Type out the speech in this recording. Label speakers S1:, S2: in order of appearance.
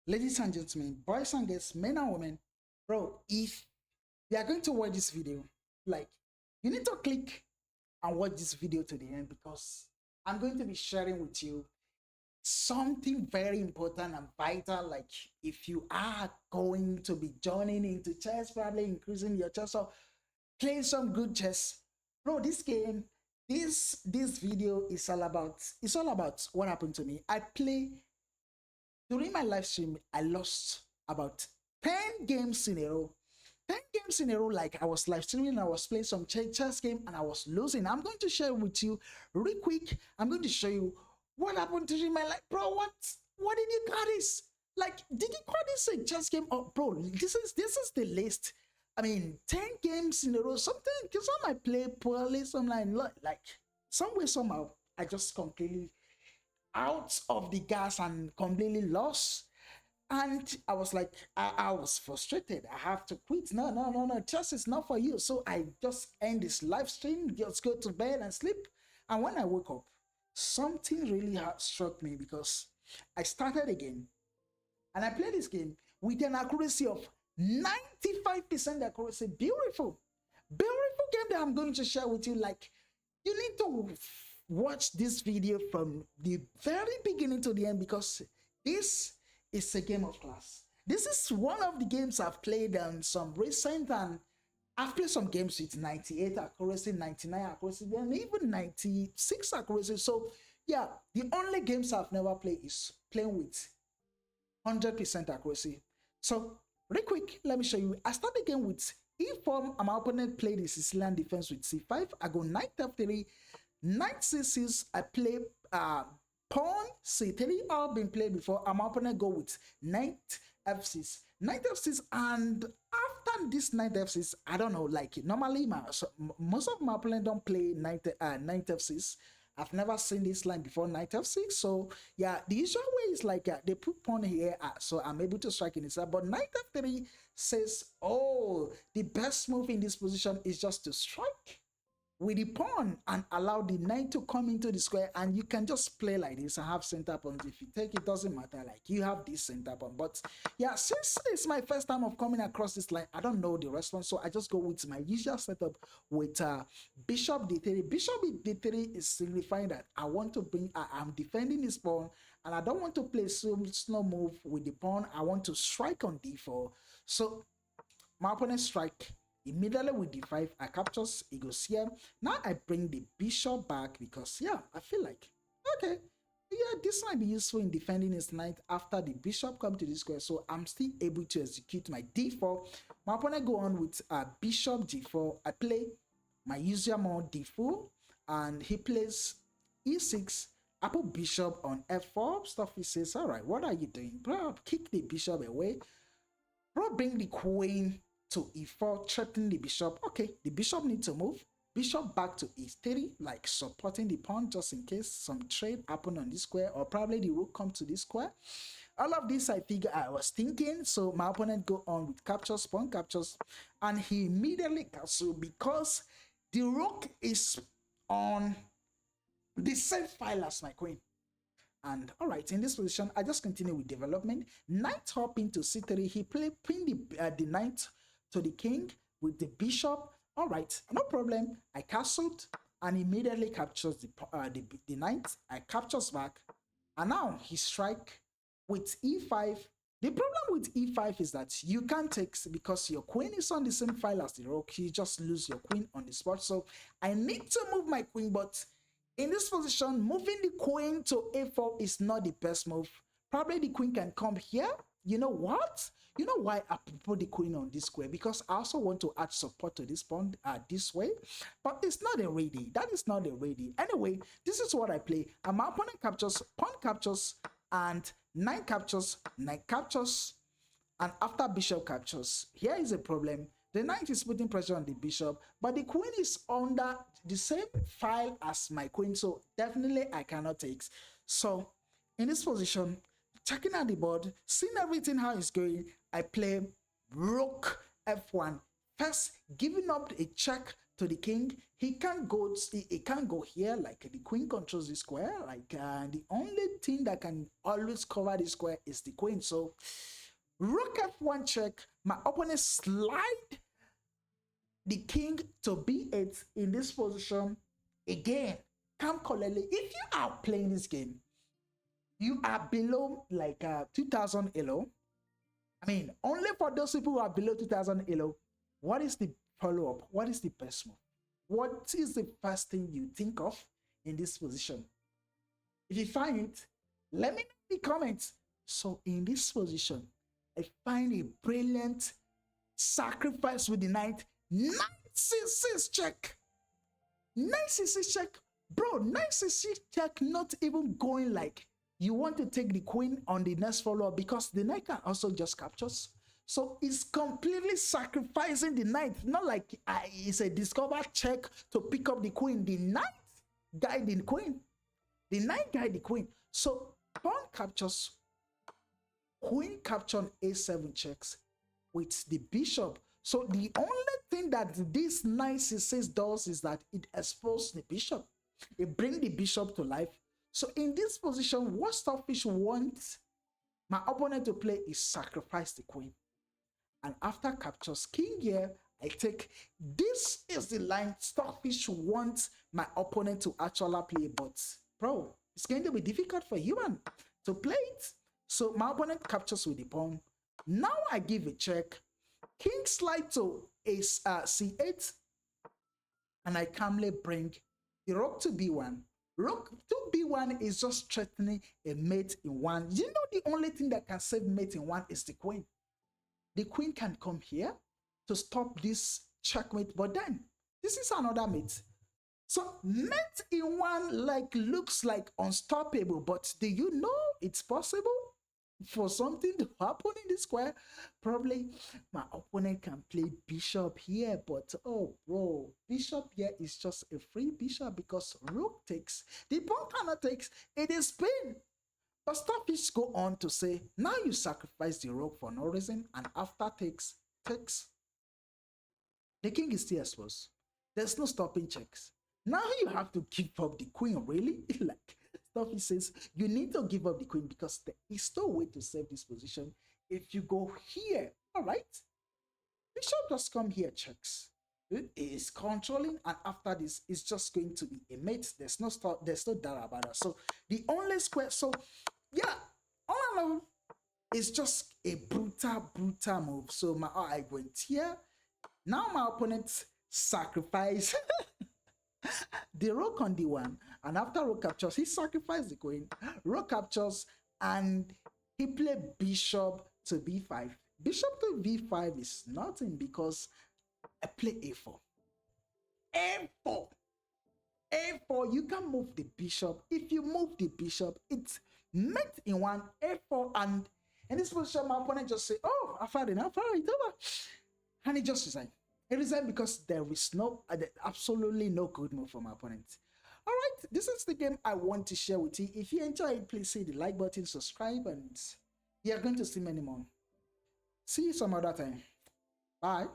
S1: Ladies and gentlemen, boys and girls, men and women, bro, if you are going to watch this video, like, you need to click and watch this video to the end because I'm going to be sharing with you something very important and vital. Like, if you are going to be joining into chess, probably increasing your chess or playing some good chess, bro, this game, this video is all about what happened to me. I play during my live stream, I lost about 10 games in a row. 10 games in a row, like I was live streaming, I was playing some chess game and I was losing. I'm going to share with you real quick. I'm going to show you what happened during my life. Bro, what did you call this? Like, did you call this a chess game? Oh, bro, this is the list. I mean, 10 games in a row. Something, because some I play poorly, some like somewhere, somehow, I just completely out of the gas and completely lost. And I was like, I was frustrated. I have to quit. No, no, no, no. Chess is not for you. So I just end this live stream, just go to bed and sleep. And when I woke up, something really hard struck me because I started again and I played this game with an accuracy of 95% accuracy. Beautiful. Beautiful game that I'm going to share with you. Like, you need to watch this video from the very beginning to the end because this is a game of class. This is one of the games I've played on some recent, and I've played some games with 98 accuracy, 99 accuracy, and even 96 accuracy. So yeah, the only games I've never played is playing with 100% accuracy. So real quick, let me show you. I start the game with e4. My opponent played the Sicilian defense with c5. I go knight f3, knight c6. I play pawn c3. All been played before. My opponent go with knight f6, knight f6, and after this knight f6, I don't know. Like, normally, most of my opponent don't play knight f6. I've never seen this line before, knight f6. So yeah, the usual way is like they put pawn here, so I'm able to strike in this side. But knight f3 says, oh, the best move in this position is just to strike with the pawn and allow the knight to come into the square, and you can just play like this and have center pawn. If you take it, doesn't matter, like you have this center pawn. But yeah, since it's my first time of coming across this line, I don't know the response, so I just go with my usual setup with bishop d3. Bishop d3 is signifying that I want to bring, I'm defending this pawn and I don't want to play some slow move with the pawn. I want to strike on d4. So my opponent strike immediately with d5. I captures, it goes here. Now I bring the bishop back because yeah, I feel like, okay, yeah, this might be useful in defending his knight after the bishop come to the square. So I'm still able to execute my d4. My opponent go on with bishop g4. I play my usual mode d4 and he plays e6. I put bishop on f4. Stuff, he says, all right, what are you doing? Bro, kick the bishop away. Bro, bring the queen to e4, threaten the bishop. Okay, the bishop needs to move. Bishop back to e3, like supporting the pawn just in case some trade happen on this square, or probably the rook come to this square. All of this I figure I was thinking. So my opponent go on with captures, pawn captures, and he immediately castle because the rook is on the same file as my queen. And all right, in this position, I just continue with development. Knight hop into c3. He pinned the knight to the king with the bishop. All right, no problem. I castled and immediately captures the knight. I captures back, and now he strike with e5. The problem with e5 is that you can't take, because your queen is on the same file as the rook. You just lose your queen on the spot. So I need to move my queen, but in this position, moving the queen to a4 is not the best move. Probably the queen can come here. You know what? You know why I put the queen on this square? Because I also want to add support to this pawn this way. But it's not a ready. That is not a ready. Anyway, this is what I play. And my opponent captures, pawn captures, and knight captures, and after bishop captures. Here is a problem. The knight is putting pressure on the bishop, but the queen is under the same file as my queen, so definitely I cannot take. So in this position, checking out the board, seeing everything how it's going, I play rook f1. First, giving up a check to the king. He can't go. He can't go here. Like the queen controls the square. Like the only thing that can always cover the square is the queen. So rook f1 check. My opponent slide the king to b8 in this position again. Come correctly. If you are playing this game, you are below like 2000 elo. I mean, only for those people who are below 2000 elo, what is the follow-up? What is the best move? What is the first thing you think of in this position? If you find it, let me know in the comments. So in this position, I find a brilliant sacrifice with the knight. Knight c6 check. Knight c6 check. Bro, knight c6 check, not even going like you want to take the queen on the next follow-up, because the knight can also just capture. So it's completely sacrificing the knight. Not like it's a discover check to pick up the queen. The knight guide the queen. The knight guide the queen. So pawn captures, queen capture on a7 checks with the bishop. So the only thing that this knight c6 does is that it exposes the bishop. It brings the bishop to life. So in this position, what Stockfish wants my opponent to play is sacrifice the queen. And after captures king here, I take, this is the line Stockfish wants my opponent to actually play. But bro, it's going to be difficult for human to play it. So my opponent captures with the pawn. Now I give a check. King slide to c8. And I calmly bring the rook to b1. Rook to b1 is just threatening a mate in one. You know, the only thing that can save mate in one is the queen. The queen can come here to stop this checkmate, but then this is another mate. So mate in one like looks like unstoppable, but do you know it's possible for something to happen in this square? Probably my opponent can play bishop here, but oh bro, bishop here is just a free bishop because rook takes. The pawn cannot take. It is spin. But Stockfish go on to say, now you sacrifice the rook for no reason, and after takes. The king is still exposed. There's no stopping checks. Now you have to give up the queen, really? Like Stockfish says, you need to give up the queen because there is no way to save this position. If you go here, all right? Bishop just come here, checks. It is controlling, and after this, it's just going to be a mate. There's no stop, there's no doubt about it. So the only square, so yeah, all I know is just a brutal move. So I went here. Now my opponent sacrifice the rook on d1, and after rook captures, he sacrificed the queen. Rook captures, and he played bishop to b5. Bishop to b5 is nothing because I play a4. a4, you can move the bishop. If you move the bishop, it's mate in one, a4, and in this position, my opponent just say, oh, I've had enough, all right, over. And he just resigned. He resigned because there is absolutely no good move from my opponent. All right, this is the game I want to share with you. If you enjoy it, please hit the like button, subscribe, and you're going to see many more. See you some other time. Bye.